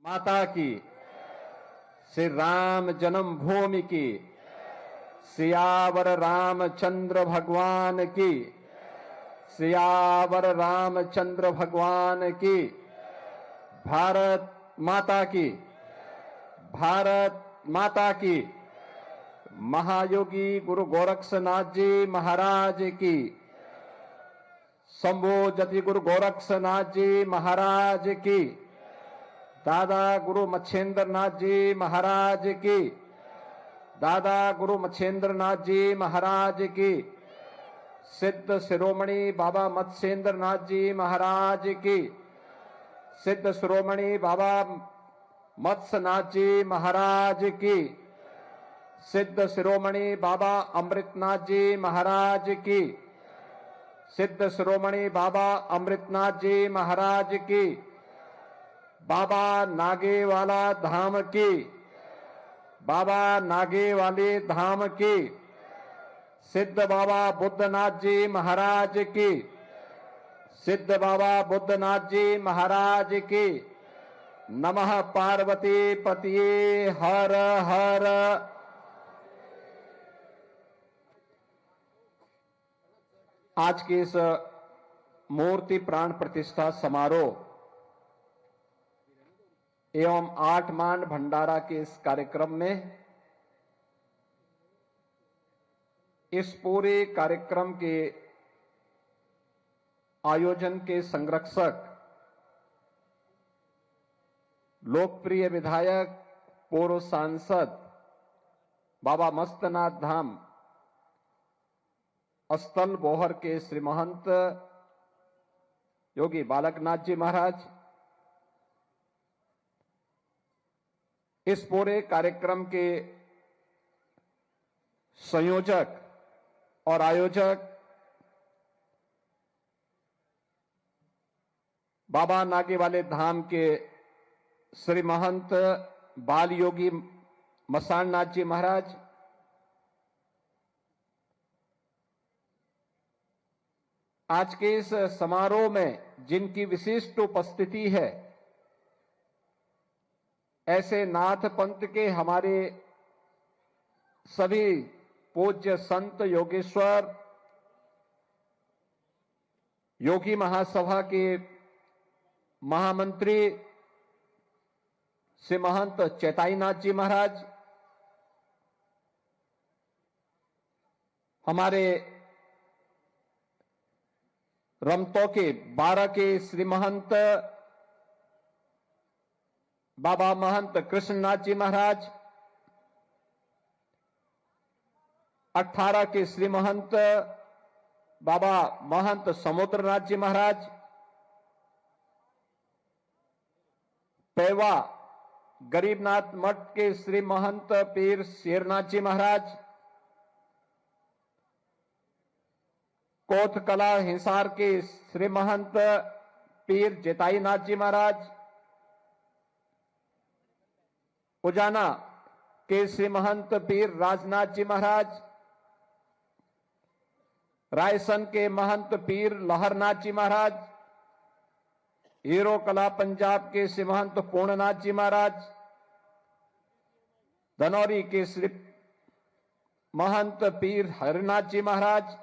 माता की, श्री राम जन्मभूमि की, सियावर रामचंद्र भगवान की, सियावर रामचंद्र भगवान की। भारत माता की, भारत माता की। महायोगी गुरु गोरक्षनाथ जी महाराज की, शंभो जति गुरु गोरक्षनाथ जी महाराज की, दादा गुरु मच्छेंद्र नाथ जी महाराज की, दादा गुरु मच्छेंद्र नाथ जी महाराज की, सिद्ध शिरोमणि बाबा मत्स्येंद्र नाथ जी महाराज की, सिद्ध शिरोमणि बाबा मत्स्यनाथ जी महाराज की, सिद्ध शिरोमणि बाबा अमृतनाथ जी महाराज की, सिद्ध शिरोमणि बाबा अमृतनाथ जी महाराज की, बाबा नागेवाला धाम की, बाबा नागेवाली धाम की, सिद्ध बाबा बुद्धनाथ जी महाराज की, सिद्ध बाबा बुद्धनाथ जी महाराज की। नमः पार्वती पतिये हर हर। आज के इस मूर्ति प्राण प्रतिष्ठा समारोह एवं 8 मान भंडारा के इस कार्यक्रम में इस पूरे कार्यक्रम के आयोजन के संरक्षक लोकप्रिय विधायक पूर्व सांसद बाबा मस्तनाथ धाम अस्थल बोहर के श्री महंत योगी बालकनाथ जी महाराज, इस पूरे कार्यक्रम के संयोजक और आयोजक बाबा नागेवाले धाम के श्री महंत बाल योगी मसाणनाथ जी महाराज, आज के इस समारोह में जिनकी विशिष्ट उपस्थिति है, ऐसे नाथ पंथ के हमारे सभी पूज्य संत योगेश्वर योगी महासभा के महामंत्री श्री महंत चैताईनाथ जी महाराज, हमारे रमतो के 12 के श्री महंत बाबा महंत कृष्णनाथ जी महाराज, 18 के श्री महंत बाबा महंत समुद्रनाथ जी महाराज, पेवा गरीबनाथ मठ के श्री महंत पीर शेरनाथ जी महाराज, कोथकला हिसार के श्री महंत पीर जेताईनाथ जी महाराज, उजाना के श्री महंत पीर राजनाथ जी महाराज, रायसन के महंत पीर लहरनाथ जी महाराज, हीरो कला पंजाब के श्री महंत पूर्णनाथ जी महाराज, धनौरी के श्री महंत पीर हरिनाथ जी महाराज,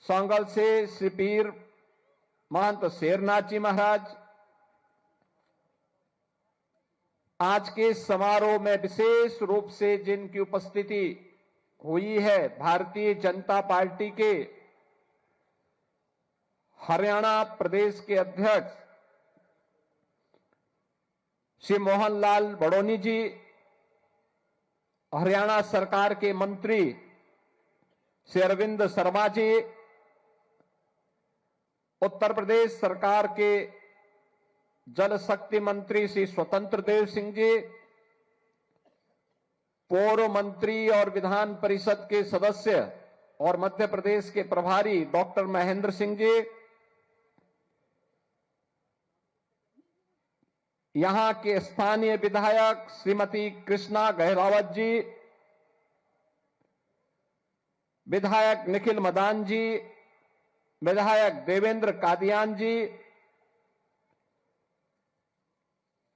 सांगल से श्री पीर महंत शेरनाथ जी महाराज। आज के समारोह में विशेष रूप से जिनकी उपस्थिति हुई है, भारतीय जनता पार्टी के हरियाणा प्रदेश के अध्यक्ष श्री मोहनलाल बड़ोनी जी, हरियाणा सरकार के मंत्री श्री अरविंद शर्मा जी, उत्तर प्रदेश सरकार के जल शक्ति मंत्री श्री स्वतंत्र देव सिंह जी, पूर्व मंत्री और विधान परिषद के सदस्य और मध्य प्रदेश के प्रभारी डॉक्टर महेंद्र सिंह जी, यहां के स्थानीय विधायक श्रीमती कृष्णा गहलावत जी, विधायक निखिल मदान जी, विधायक देवेंद्र कादियान जी,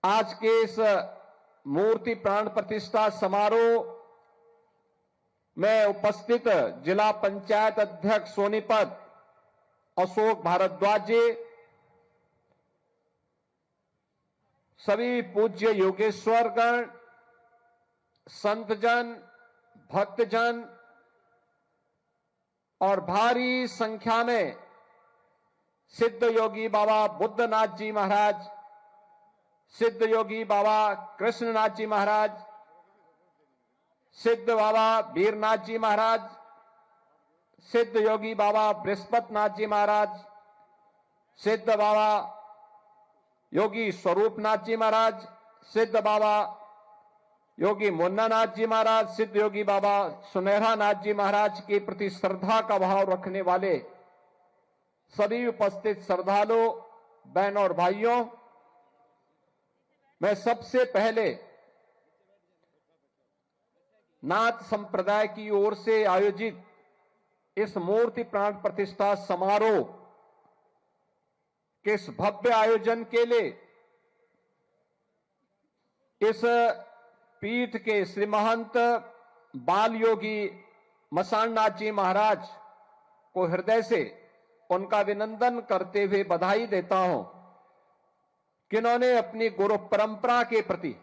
आज के इस मूर्ति प्राण प्रतिष्ठा समारोह में उपस्थित जिला पंचायत अध्यक्ष सोनीपत अशोक भारद्वाज जी, सभी पूज्य योगेश्वरगण, संतजन, भक्तजन और भारी संख्या में सिद्ध योगी बाबा बुद्धनाथ जी महाराज, सिद्ध योगी बाबा कृष्णनाथ जी महाराज, सिद्ध बाबा वीरनाथ जी महाराज, सिद्ध योगी बाबा बृहस्पतिनाथ जी महाराज, सिद्ध बाबा योगी स्वरूपनाथ जी महाराज, सिद्ध बाबा योगी मुन्नानाथ जी महाराज, सिद्ध योगी बाबा सुनहरा नाथ जी महाराज के प्रति श्रद्धा का भाव रखने वाले सभी उपस्थित श्रद्धालु बहनों और भाइयों, मैं सबसे पहले नाथ संप्रदाय की ओर से आयोजित इस मूर्ति प्राण प्रतिष्ठा समारोह के इस भव्य आयोजन के लिए इस पीठ के श्री महंत बाल योगी मसाणनाथ जी महाराज को हृदय से उनका अभिनंदन करते हुए बधाई देता हूं कि उन्होंने अपनी गुरु परंपरा के प्रति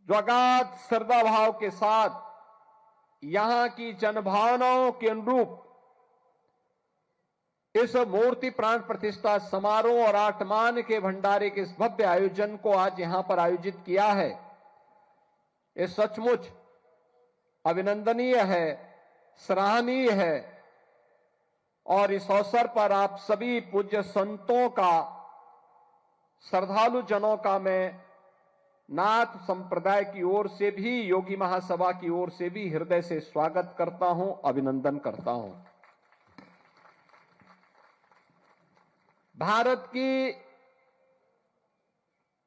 जो अगाध श्रद्धा भाव के साथ यहां की जनभावनाओं के अनुरूप इस मूर्ति प्राण प्रतिष्ठा समारोह और आठमान के भंडारे के इस भव्य आयोजन को आज यहां पर आयोजित किया है, ये सचमुच अभिनंदनीय है, सराहनीय है। और इस अवसर पर आप सभी पूज्य संतों का, श्रद्धालु जनों का मैं नाथ संप्रदाय की ओर से भी, योगी महासभा की ओर से भी हृदय से स्वागत करता हूं, अभिनंदन करता हूं। भारत की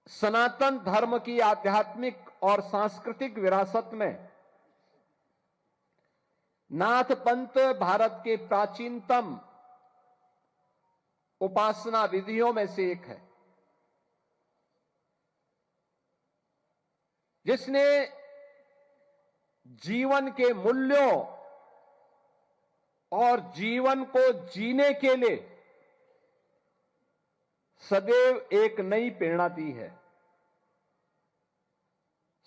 सनातन धर्म की आध्यात्मिक और सांस्कृतिक विरासत में नाथ पंथ भारत के प्राचीनतम उपासना विधियों में से एक है, जिसने जीवन के मूल्यों और जीवन को जीने के लिए सदैव एक नई प्रेरणा दी है,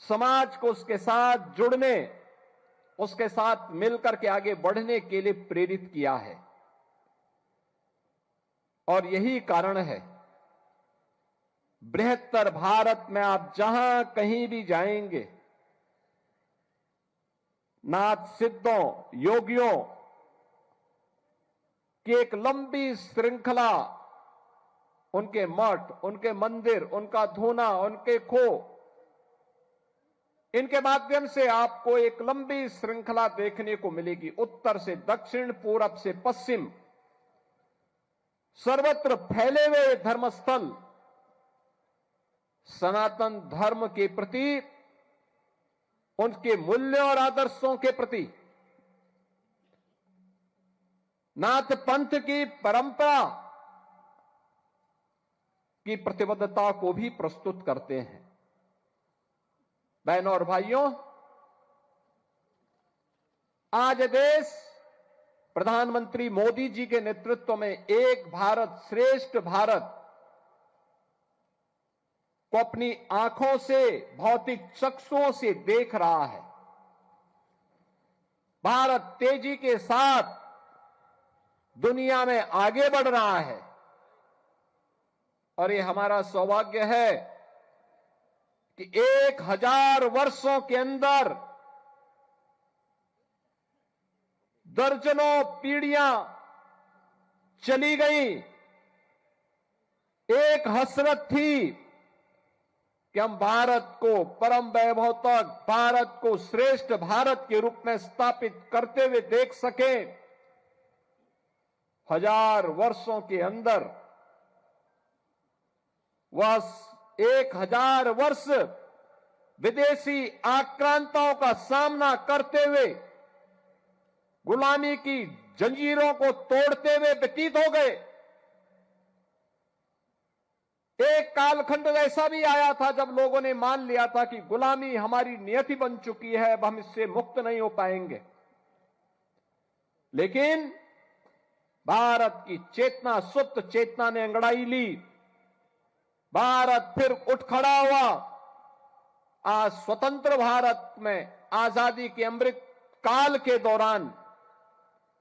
समाज को उसके साथ जुड़ने, उसके साथ मिलकर के आगे बढ़ने के लिए प्रेरित किया है। और यही कारण है बृहत्तर भारत में आप जहां कहीं भी जाएंगे, नाथ सिद्धों, योगियों की एक लंबी श्रृंखला, उनके मठ, उनके मंदिर, उनका धूना, उनके खो, इनके माध्यम से आपको एक लंबी श्रृंखला देखने को मिलेगी। उत्तर से दक्षिण, पूरब से पश्चिम, सर्वत्र फैले हुए धर्मस्थल सनातन धर्म के प्रति, उनके मूल्यों और आदर्शों के प्रति, नाथ पंथ की परंपरा की प्रतिबद्धता को भी प्रस्तुत करते हैं। बहनों और भाइयों, आज देश प्रधानमंत्री मोदी जी के नेतृत्व में एक भारत श्रेष्ठ भारत को अपनी आंखों से, भौतिक चक्षुओं से देख रहा है। भारत तेजी के साथ दुनिया में आगे बढ़ रहा है और ये हमारा सौभाग्य है कि 1000 वर्षों के अंदर दर्जनों पीढ़ियां चली गई। एक हसरत थी कि हम भारत को परम वैभव तक, भारत को श्रेष्ठ भारत के रूप में स्थापित करते हुए देख सके। 1000 वर्षों के अंदर वह 1000 वर्ष विदेशी आक्रांताओं का सामना करते हुए, गुलामी की जंजीरों को तोड़ते हुए व्यतीत हो गए। एक कालखंड ऐसा भी आया था जब लोगों ने मान लिया था कि गुलामी हमारी नियति बन चुकी है, अब हम इससे मुक्त नहीं हो पाएंगे। लेकिन भारत की चेतना, सुप्त चेतना ने अंगड़ाई ली, भारत फिर उठ खड़ा हुआ। आज स्वतंत्र भारत में आजादी के अमृत काल के दौरान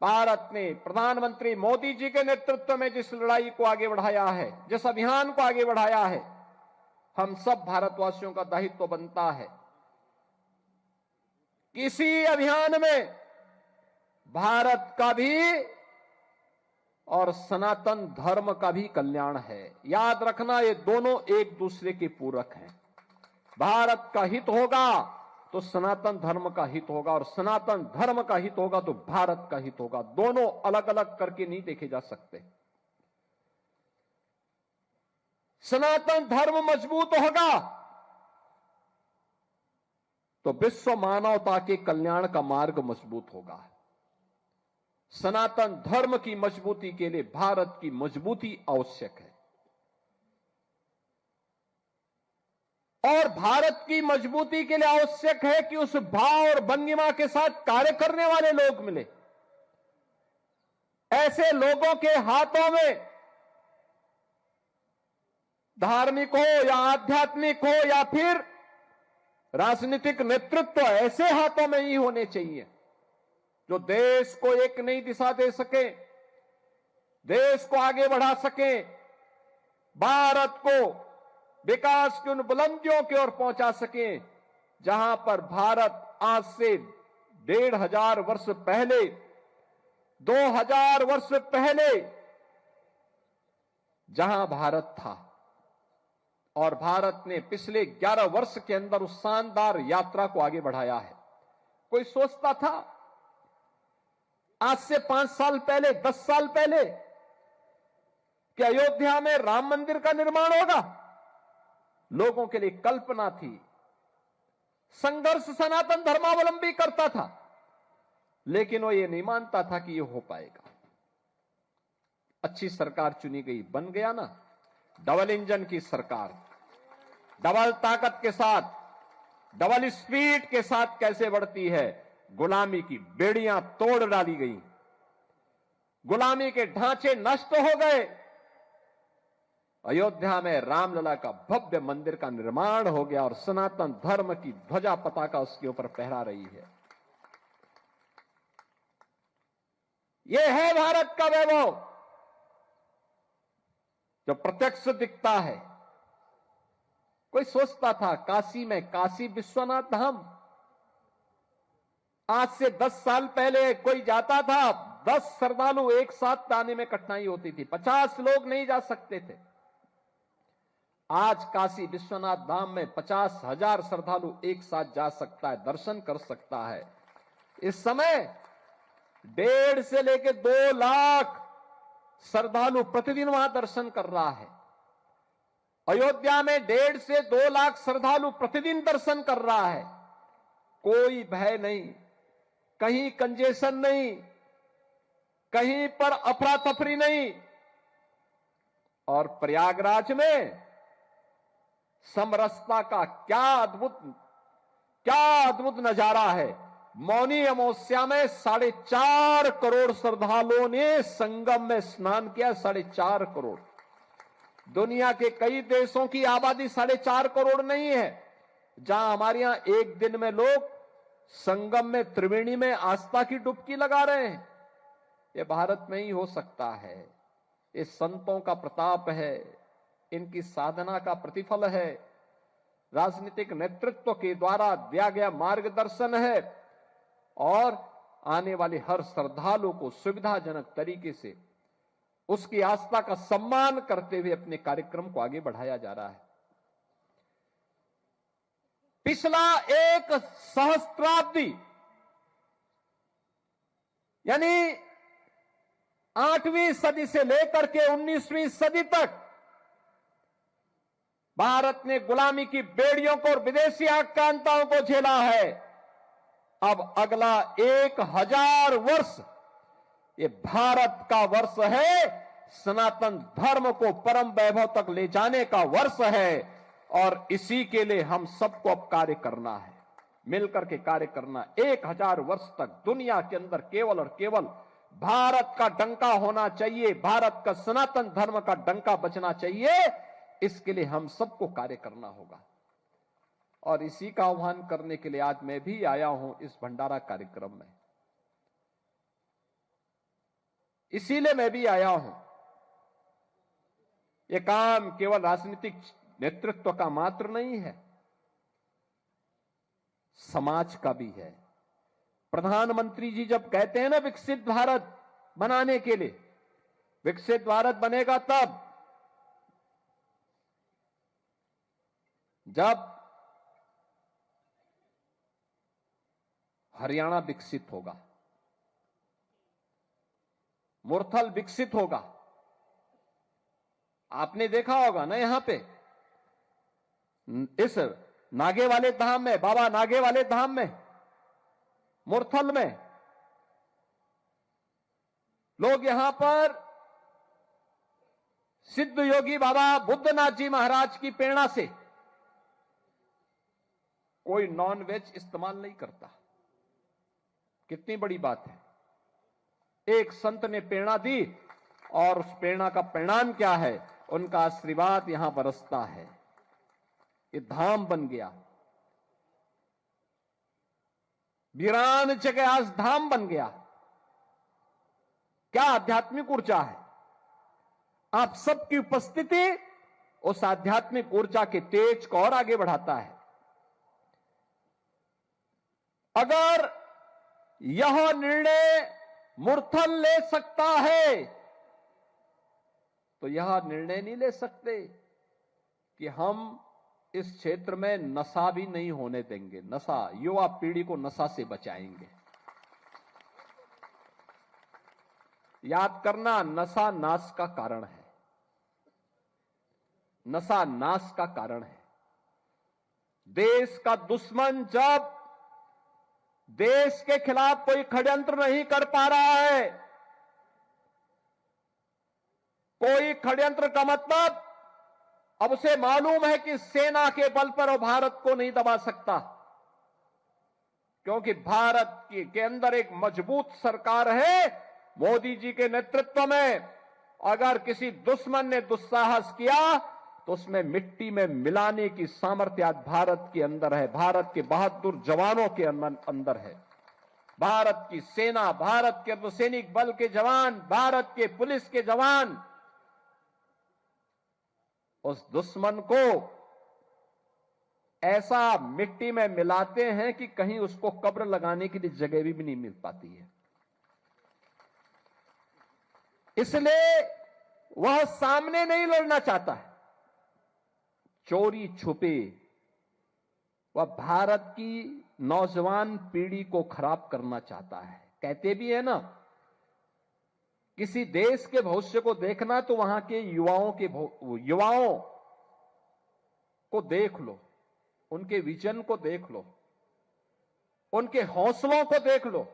भारत ने प्रधानमंत्री मोदी जी के नेतृत्व में जिस लड़ाई को आगे बढ़ाया है, जिस अभियान को आगे बढ़ाया है, हम सब भारतवासियों का दायित्व बनता है। किसी अभियान में भारत का भी और सनातन धर्म का भी कल्याण है। याद रखना, ये दोनों एक दूसरे के पूरक हैं। भारत का हित होगा तो सनातन धर्म का हित होगा, और सनातन धर्म का हित होगा तो भारत का हित होगा। दोनों अलग अलग करके नहीं देखे जा सकते। सनातन धर्म मजबूत होगा तो विश्व मानवता के कल्याण का मार्ग मजबूत होगा। सनातन धर्म की मजबूती के लिए भारत की मजबूती आवश्यक है, और भारत की मजबूती के लिए आवश्यक है कि उस भाव और भंगिमा के साथ कार्य करने वाले लोग मिले। ऐसे लोगों के हाथों में, धार्मिक हो या आध्यात्मिक हो या फिर राजनीतिक नेतृत्व, ऐसे हाथों में ही होने चाहिए जो देश को एक नई दिशा दे सके, देश को आगे बढ़ा सके, भारत को विकास की उन बुलंदियों की ओर पहुंचा सके जहां पर भारत आज से 1500 वर्ष पहले, 2000 वर्ष पहले जहां भारत था। और भारत ने पिछले 11 वर्ष के अंदर उस शानदार यात्रा को आगे बढ़ाया है। कोई सोचता था आज से 5 साल पहले, 10 साल पहले कि अयोध्या में राम मंदिर का निर्माण होगा? लोगों के लिए कल्पना थी। संघर्ष सनातन धर्मावलंबी करता था, लेकिन वो ये नहीं मानता था कि ये हो पाएगा। अच्छी सरकार चुनी गई, बन गया ना डबल इंजन की सरकार, डबल ताकत के साथ, डबल स्पीड के साथ कैसे बढ़ती है। गुलामी की बेड़ियां तोड़ डाली गई, गुलामी के ढांचे नष्ट हो गए। अयोध्या में रामलला का भव्य मंदिर का निर्माण हो गया और सनातन धर्म की ध्वजा पताका उसके ऊपर फहरा रही है। यह है भारत का वैभव जो प्रत्यक्ष दिखता है। कोई सोचता था काशी में काशी विश्वनाथ धाम, आज से 10 साल पहले कोई जाता था, 10 श्रद्धालु एक साथ आने में कठिनाई होती थी, 50 लोग नहीं जा सकते थे। आज काशी विश्वनाथ धाम में 50,000 श्रद्धालु एक साथ जा सकता है, दर्शन कर सकता है। इस समय 1.5 से लेकर 2 लाख श्रद्धालु प्रतिदिन वहां दर्शन कर रहा है। अयोध्या में 1.5 से 2 लाख श्रद्धालु प्रतिदिन दर्शन कर रहा है। कोई भय नहीं, कहीं कंजेशन नहीं, कहीं पर अफरा तफरी नहीं। और प्रयागराज में समरसता का क्या अद्भुत नजारा है। मौनी अमावस्या में 4.5 करोड़ श्रद्धालुओं ने संगम में स्नान किया। 4.5 करोड़। दुनिया के कई देशों की आबादी 4.5 करोड़ नहीं है, जहां हमारे यहां एक दिन में लोग संगम में, त्रिवेणी में आस्था की डुबकी लगा रहे हैं। ये भारत में ही हो सकता है। ये संतों का प्रताप है, इनकी साधना का प्रतिफल है, राजनीतिक नेतृत्व के द्वारा दिया गया मार्गदर्शन है, और आने वाले हर श्रद्धालु को सुविधाजनक तरीके से उसकी आस्था का सम्मान करते हुए अपने कार्यक्रम को आगे बढ़ाया जा रहा है। पिछला एक सहस्त्राब्दी यानी 8वीं सदी से लेकर के 19वीं सदी तक भारत ने गुलामी की बेड़ियों को और विदेशी आक्रांताओं को झेला है। अब अगला 1000 वर्ष ये भारत का वर्ष है, सनातन धर्म को परम वैभव तक ले जाने का वर्ष है और इसी के लिए हम सबको अब कार्य करना है, मिलकर के कार्य करना। 1000 वर्ष तक दुनिया के अंदर केवल और केवल भारत का डंका होना चाहिए, भारत का सनातन धर्म का डंका बचना चाहिए। इसके लिए हम सबको कार्य करना होगा और इसी का आह्वान करने के लिए आज मैं भी आया हूं इस भंडारा कार्यक्रम में। इसीलिए मैं भी आया हूं। यह काम केवल राजनीतिक नेतृत्व का मात्र नहीं है, समाज का भी है। प्रधानमंत्री जी जब कहते हैं ना विकसित भारत बनाने के लिए, विकसित भारत बनेगा तब जब हरियाणा विकसित होगा, मुरथल विकसित होगा। आपने देखा होगा ना यहां पे इस नागे वाले धाम में, बाबा नागे वाले धाम में, मुरथल में लोग यहां पर सिद्ध योगी बाबा बुद्धनाथ जी महाराज की प्रेरणा से कोई नॉन वेज इस्तेमाल नहीं करता। कितनी बड़ी बात है। एक संत ने प्रेरणा दी और उस प्रेरणा का परिणाम क्या है? उनका आशीर्वाद यहां बरसता है। ये धाम बन गया, वीरान जगह आज धाम बन गया। क्या आध्यात्मिक ऊर्जा है। आप सबकी उपस्थिति उस आध्यात्मिक ऊर्जा के तेज को और आगे बढ़ाता है। अगर यह निर्णय मुरथल ले सकता है तो यह निर्णय नहीं ले सकते कि हम इस क्षेत्र में नशा भी नहीं होने देंगे। नशा, युवा पीढ़ी को नशा से बचाएंगे। याद करना, नशा नाश का कारण है। नशा नाश का कारण है। देश का दुश्मन जब देश के खिलाफ कोई षड्यंत्र नहीं कर पा रहा है, कोई षड्यंत्र का मतलब अब उसे मालूम है कि सेना के बल पर वो भारत को नहीं दबा सकता, क्योंकि भारत के अंदर एक मजबूत सरकार है मोदी जी के नेतृत्व में। अगर किसी दुश्मन ने दुस्साहस किया तो उसमें मिट्टी में मिलाने की सामर्थ्य आज भारत के अंदर है, भारत के बहादुर जवानों के अंदर है। भारत की सेना, भारत के अर्धसैनिक बल के जवान, भारत के पुलिस के जवान उस दुश्मन को ऐसा मिट्टी में मिलाते हैं कि कहीं उसको कब्र लगाने के लिए जगह भी नहीं मिल पाती है। इसलिए वह सामने नहीं लड़ना चाहता है, चोरी छुपे वह भारत की नौजवान पीढ़ी को खराब करना चाहता है। कहते भी है ना, किसी देश के भविष्य को देखना तो वहां के युवाओं को देख लो, उनके विजन को देख लो, उनके हौसलों को देख लो।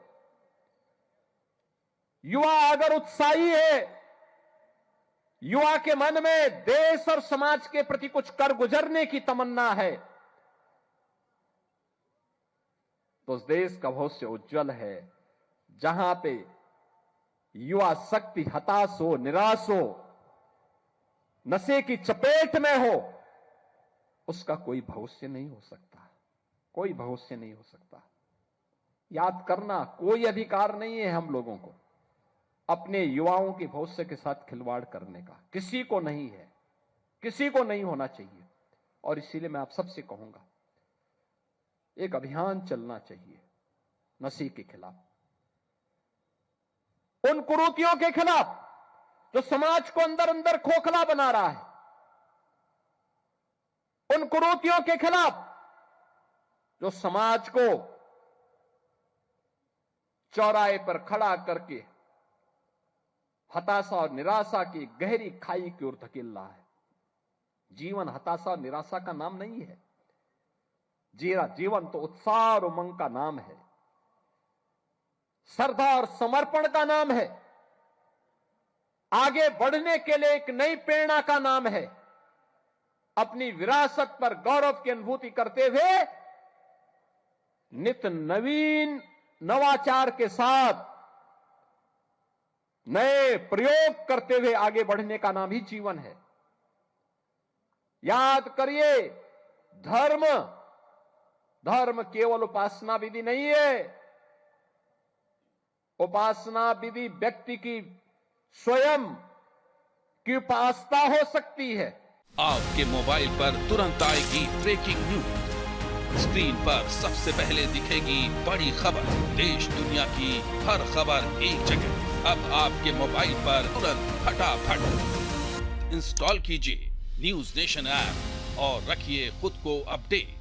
युवा अगर उत्साही है, युवा के मन में देश और समाज के प्रति कुछ कर गुजरने की तमन्ना है, तो उस देश का भविष्य उज्जवल है। जहां पे युवा शक्ति हताश हो, निराश हो, नशे की चपेट में हो, उसका कोई भविष्य नहीं हो सकता, कोई भविष्य नहीं हो सकता। याद करना, कोई अधिकार नहीं है हम लोगों को अपने युवाओं के भविष्य के साथ खिलवाड़ करने का। किसी को नहीं है, किसी को नहीं होना चाहिए। और इसीलिए मैं आप सबसे कहूंगा, एक अभियान चलना चाहिए नशे के खिलाफ, उन कुरीतियों के खिलाफ जो समाज को अंदर अंदर खोखला बना रहा है, उन कुरीतियों के खिलाफ जो समाज को चौराहे पर खड़ा करके हताशा और निराशा की गहरी खाई की ओर धकेल रहा है। जीवन हताशा और निराशा का नाम नहीं है। जीवन तो उत्साह और उमंग का नाम है, श्रद्धा और समर्पण का नाम है। आगे बढ़ने के लिए एक नई प्रेरणा का नाम है। अपनी विरासत पर गौरव की अनुभूति करते हुए नित नवीन नवाचार के साथ नए प्रयोग करते हुए आगे बढ़ने का नाम ही जीवन है। याद करिए, धर्म केवल उपासना विधि नहीं है। उपासना विधि व्यक्ति की स्वयं की उपासना हो सकती है। आपके मोबाइल पर तुरंत आएगी ब्रेकिंग न्यूज। स्क्रीन पर सबसे पहले दिखेगी बड़ी खबर। देश दुनिया की हर खबर एक जगह। अब आपके मोबाइल पर तुरंत फटाफट इंस्टॉल कीजिए न्यूज नेशन ऐप और रखिए खुद को अपडेट।